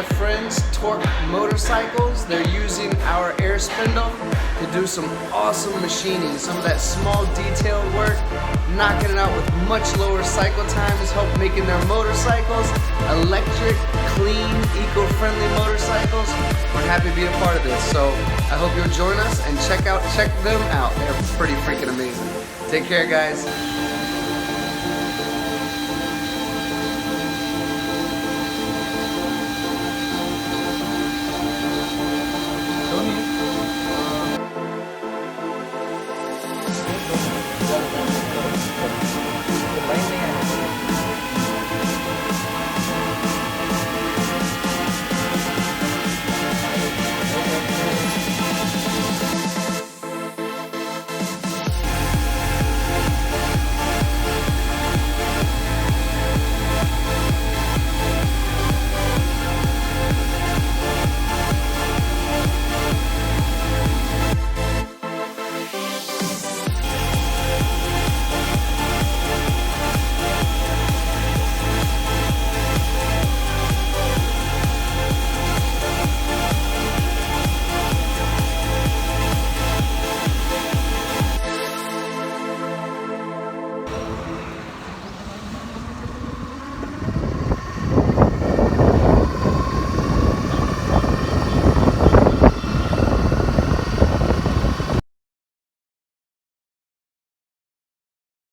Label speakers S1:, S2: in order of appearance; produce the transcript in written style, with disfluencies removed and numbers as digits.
S1: friends, Tork Motorcycles. They're using our air spindle to do some awesome machining, some of that small detailed work, knocking it out with much lower cycle times, help making their motorcycles electric, clean, eco-friendly motorcycles. We're happy to be a part of this, so I hope you'll join us and check them out. They're pretty freaking amazing. Take care, guys.
S2: Spindles.